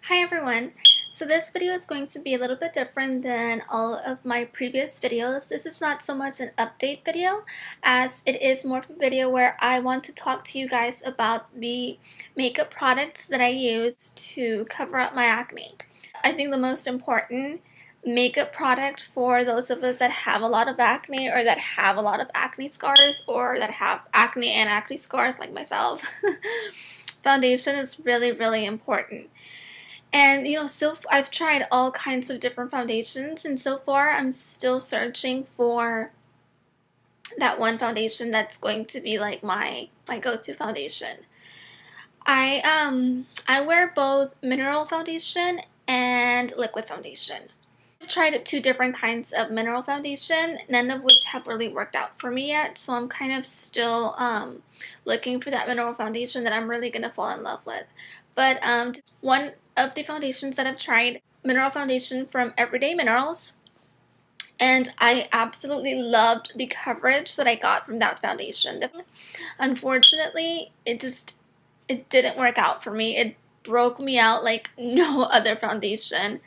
Hi everyone! So this video is going to be a little bit different than all of my previous videos. This is not so much an update video as it is more of a video where I want to talk to you guys about the makeup products that I use to cover up my acne. I think the most important makeup product for those of us that have a lot of acne or that have a lot of acne scars or that have acne and acne scars like myself, foundation is really important. And so I've tried all kinds of different foundations, and so far I'm still searching for that one foundation that's going to be like my go-to foundation. I wear both mineral foundation and liquid foundation. I've tried two different kinds of mineral foundation, none of which have really worked out for me yet, so I'm kind of still looking for that mineral foundation that I'm really gonna fall in love with. But one of the foundations that I've tried, mineral foundation from Everyday Minerals, and I absolutely loved the coverage that I got from that foundation. Unfortunately, it didn't work out for me. It broke me out like no other foundation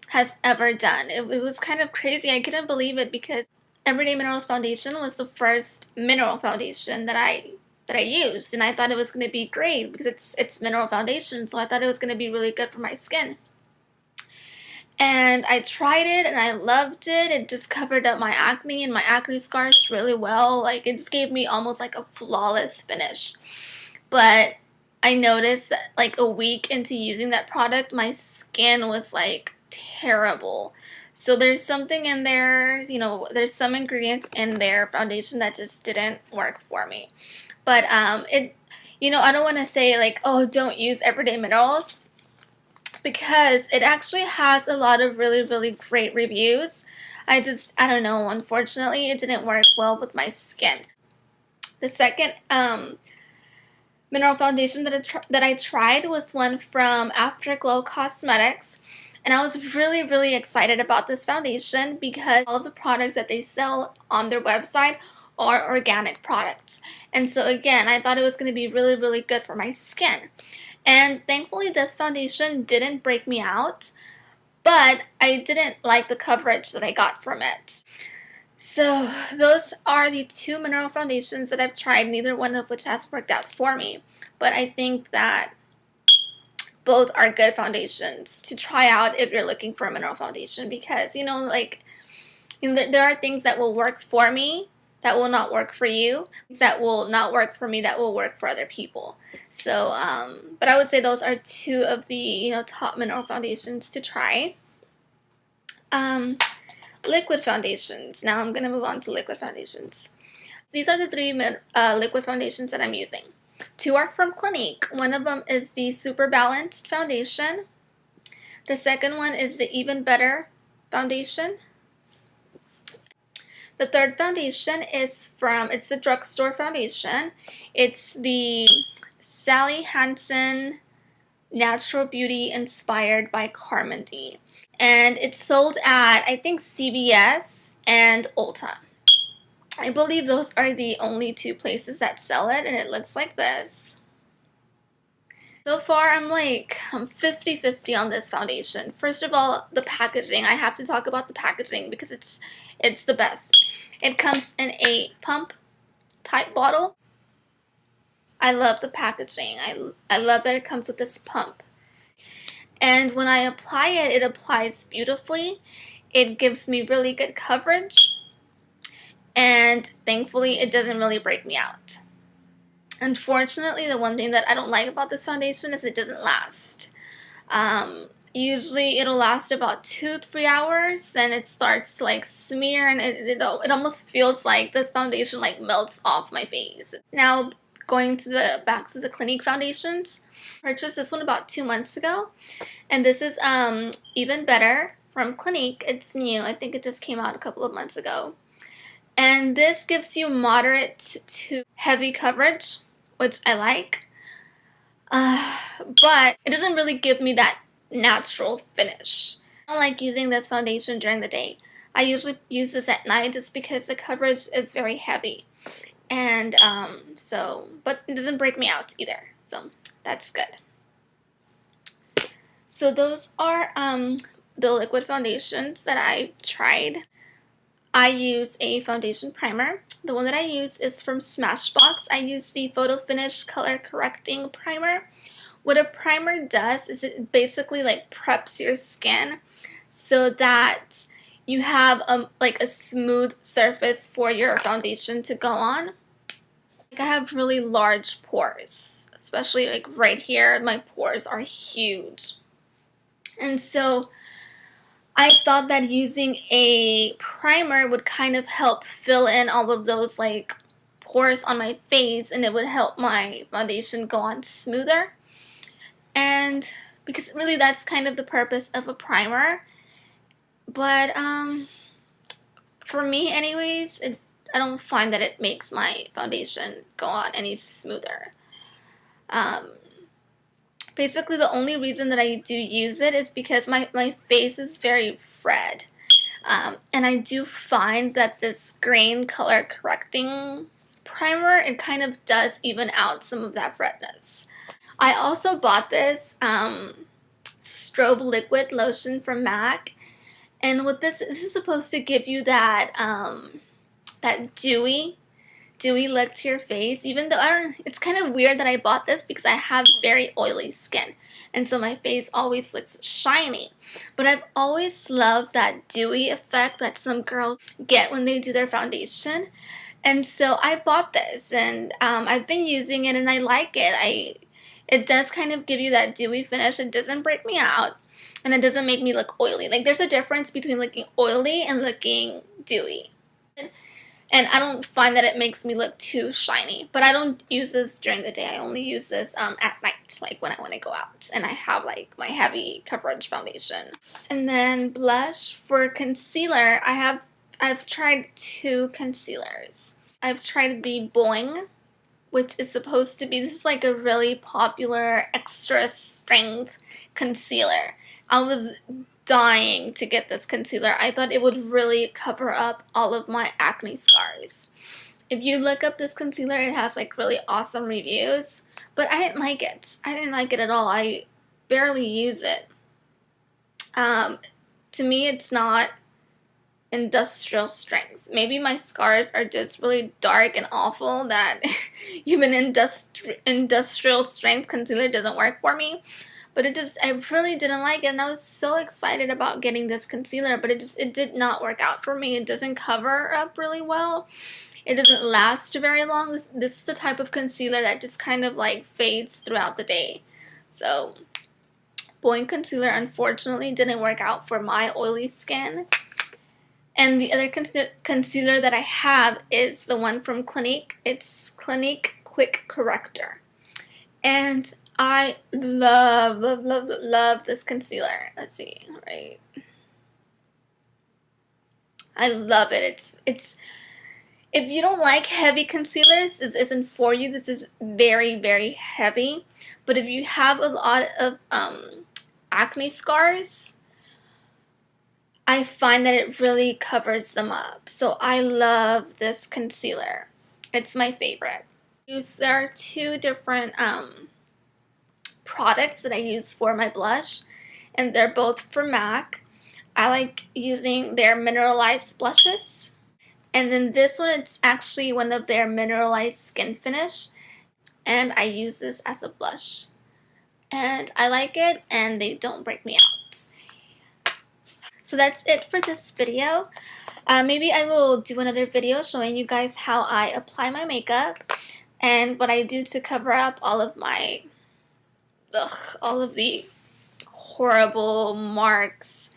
has ever done. It was kind of crazy. I couldn't believe it because Everyday Minerals foundation was the first mineral foundation that I used, and I thought it was going to be great because it's mineral foundation, so I thought it was going to be really good for my skin. And I tried it and I loved it. It just covered up my acne and my acne scars really well. Like, it just gave me almost like a flawless finish. But I noticed that like a week into using that product, my skin was like terrible. So there's something in there, there's some ingredient in their foundation that just didn't work for me. But I don't want to say like, oh, don't use Everyday Minerals, because it actually has a lot of really great reviews. I don't know, unfortunately it didn't work well with my skin. The second mineral foundation that I tried was one from Afterglow Cosmetics. And I was really excited about this foundation because all of the products that they sell on their website are organic products. And so again, I thought it was going to be really good for my skin. And thankfully this foundation didn't break me out, but I didn't like the coverage that I got from it. So those are the two mineral foundations that I've tried, neither one of which has worked out for me. But I think that both are good foundations to try out if you're looking for a mineral foundation, because there are things that will work for me that will not work for you, that will not work for me that will work for other people. So but I would say those are two of the top mineral foundations to try. Liquid foundations. Now I'm gonna move on to liquid foundations. These are the three liquid foundations that I'm using. Two are from Clinique. One of them is the Superbalanced foundation. The second one is the Even Better foundation. The third foundation is it's the drugstore foundation. It's the Sally Hansen Natural Beauty Inspired by Carmen D. And it's sold at, I think, CVS and Ulta. I believe those are the only two places that sell it, and it looks like this. So far, I'm 50-50 on this foundation. First of all, the packaging. I have to talk about the packaging because it's the best. It comes in a pump type bottle. I love the packaging. I love that it comes with this pump. And when I apply it, it applies beautifully. It gives me really good coverage. And thankfully, it doesn't really break me out. Unfortunately, the one thing that I don't like about this foundation is it doesn't last. Usually, it'll last about 2-3 hours, then it starts to smear, and it almost feels like this foundation melts off my face. Now, going back to the Clinique foundations, I purchased this one about 2 months ago, and this is Even Better from Clinique. It's new. I think it just came out a couple of months ago. And this gives you moderate to heavy coverage, which I like. But it doesn't really give me that natural finish. I don't like using this foundation during the day. I usually use this at night just because the coverage is very heavy. And but it doesn't break me out either. So that's good. So those are the liquid foundations that I've tried. I use a foundation primer. The one that I use is from Smashbox. I use the Photo Finish Color Correcting Primer. What a primer does is it basically like preps your skin so that you have like a smooth surface for your foundation to go on. Like I have really large pores, especially like right here. My pores are huge. And so I thought that using a primer would kind of help fill in all of those like pores on my face, and it would help my foundation go on smoother. And because really that's kind of the purpose of a primer. But for me anyways, I don't find that it makes my foundation go on any smoother. Basically the only reason that I do use it is because my face is very red. And I do find that this grain color correcting primer, it kind of does even out some of that redness. I also bought this strobe liquid lotion from MAC. And with this is supposed to give you that that dewy look to your face. Even though it's kind of weird that I bought this because I have very oily skin, and so my face always looks shiny. But I've always loved that dewy effect that some girls get when they do their foundation. And so I bought this, and I've been using it, and I like it. It does kind of give you that dewy finish. It doesn't break me out, and it doesn't make me look oily. Like there's a difference between looking oily and looking dewy. And I don't find that it makes me look too shiny. But I don't use this during the day. I only use this at night, like when I want to go out and I have like my heavy coverage foundation. And then blush. For concealer, I've tried 2 concealers. I've tried the Boi-ing, which is supposed to be, this is like a really popular extra strength concealer. I was dying to get this concealer. I thought it would really cover up all of my acne scars. If you look up this concealer, it has like really awesome reviews, but I didn't like it. I didn't like it at all. I barely use it. To me, it's not industrial strength. Maybe my scars are just really dark and awful that even industrial strength concealer doesn't work for me. But I really didn't like it, and I was so excited about getting this concealer, but it did not work out for me. It doesn't cover up really well. It doesn't last very long. This is the type of concealer that just kind of like fades throughout the day. So, Boi-ing concealer unfortunately didn't work out for my oily skin. And the other concealer that I have is the one from Clinique. It's Clinique Quick Corrector. And I love this concealer. Let's see, right? I love it. It's if you don't like heavy concealers, this isn't for you. This is very, very heavy. But if you have a lot of acne scars, I find that it really covers them up. So I love this concealer. It's my favorite. There are 2 different products that I use for my blush, and they're both from MAC. I like using their Mineralized blushes, and then this one, it's actually one of their Mineralized Skinfinish, and I use this as a blush, and I like it, and they don't break me out. So that's it for this video. Maybe I will do another video showing you guys how I apply my makeup and what I do to cover up all of the horrible marks,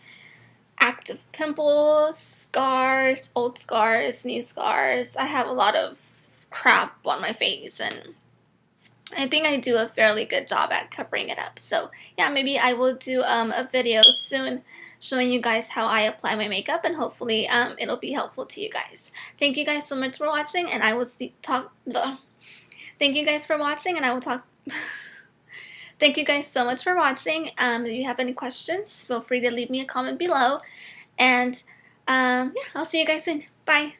active pimples, scars, old scars, new scars. I have a lot of crap on my face, and I think I do a fairly good job at covering it up. So yeah, maybe I will do a video soon showing you guys how I apply my makeup, and hopefully it'll be helpful to you guys. Thank you guys so much for watching, and I will Thank you guys for watching, and I will talk. Thank you guys so much for watching. If you have any questions, feel free to leave me a comment below. And yeah, I'll see you guys soon. Bye.